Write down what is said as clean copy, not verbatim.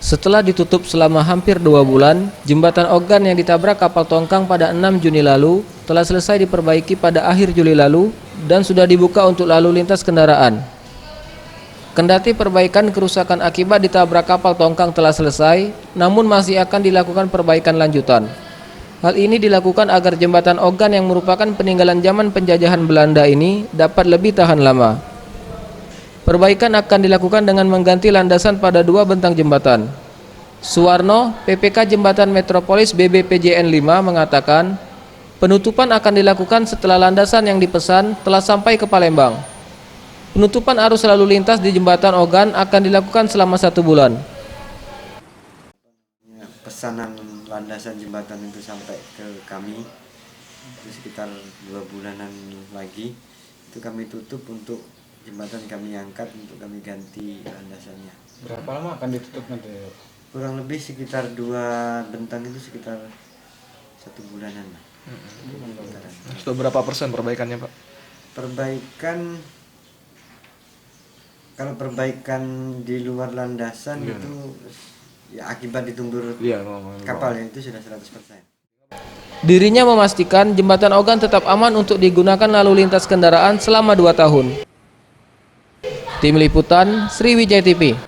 Setelah ditutup selama hampir 2 bulan, jembatan Ogan yang ditabrak kapal tongkang pada 6 Juni lalu telah selesai diperbaiki pada akhir Juli lalu dan sudah dibuka untuk lalu lintas kendaraan. Kendati perbaikan kerusakan akibat ditabrak kapal tongkang telah selesai, namun masih akan dilakukan perbaikan lanjutan. Hal ini dilakukan agar jembatan Ogan yang merupakan peninggalan zaman penjajahan Belanda ini dapat lebih tahan lama. Perbaikan akan dilakukan dengan mengganti landasan pada 2 bentang jembatan. Suwarno, PPK Jembatan Metropolis BBPJN 5 mengatakan, penutupan akan dilakukan setelah landasan yang dipesan telah sampai ke Palembang. Penutupan arus lalu lintas di jembatan Ogan akan dilakukan selama 1 bulan. Pesanan landasan jembatan itu sampai ke kami itu sekitar 2 bulanan lagi, itu kami tutup untuk jembatan kami angkat untuk kami ganti landasannya. Berapa lama akan ditutup nanti? Kurang lebih sekitar 2 bentang itu sekitar 1 bulanan. Sudah berapa persen perbaikannya, Pak? Perbaikan, kalau perbaikan di luar landasan itu ya akibat ditumbur kapal itu sudah 100%. Dirinya memastikan jembatan Ogan tetap aman untuk digunakan lalu lintas kendaraan selama 2 tahun. Tim Liputan Sriwijaya TV.